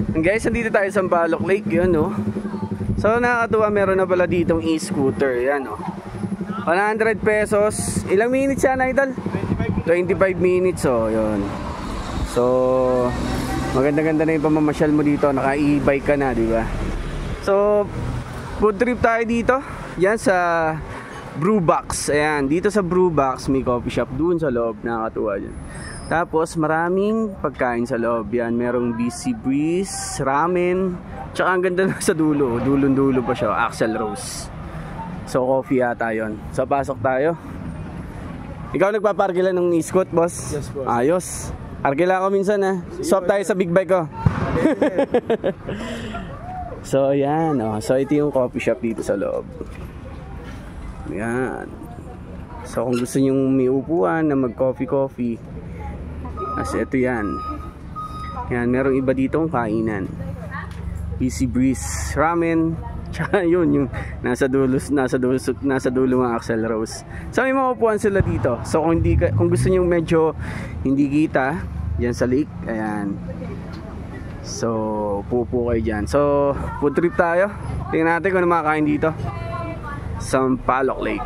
Guys, nandito tayo sa Sampaloc Lake, yun, no? So, nakakatuwa, meron na pala ditong e-scooter, yan, no? 100 pesos. Ilang minutes yan, idol? 25 minutes, oh, yun. So, maganda-ganda na yung pamamasyal mo dito. Naka-e-bike ka na, di ba? So, food trip tayo dito. Yan sa Brewbox. Ayan, dito sa Brewbox may coffee shop dun sa loob. Nakakatuwa dyan. Tapos maraming pagkain sa loob. Yan, merong BC Breeze, ramen. Tsaka ang ganda na sa dulo. Dulong-dulo pa siya, Axel Rose. So, coffee yata yun. So, pasok tayo. Ikaw nagpaparkila ng e-scoot, boss? Yes, boss. Ayos. Parkila ko minsan, ha. Swap tayo sa big bike ko. So, ayan. Oh. So, ito yung coffee shop dito sa loob. Ayan. So, kung gusto nyo may upuan na mag-coffee-coffee, kasi ito yan. Ayan, merong iba ditong kainan. BC Breeze, ramen. Tsaka yun, yung nasa dulo ng Axel Rose. So, may mga upuan sila dito. So, kung gusto nyo medyo hindi kita, yan sa lake. Ayan. So, pupo kayo dyan. So, food trip tayo. Tingnan natin kung ano makakain dito. Sampaloc Lake.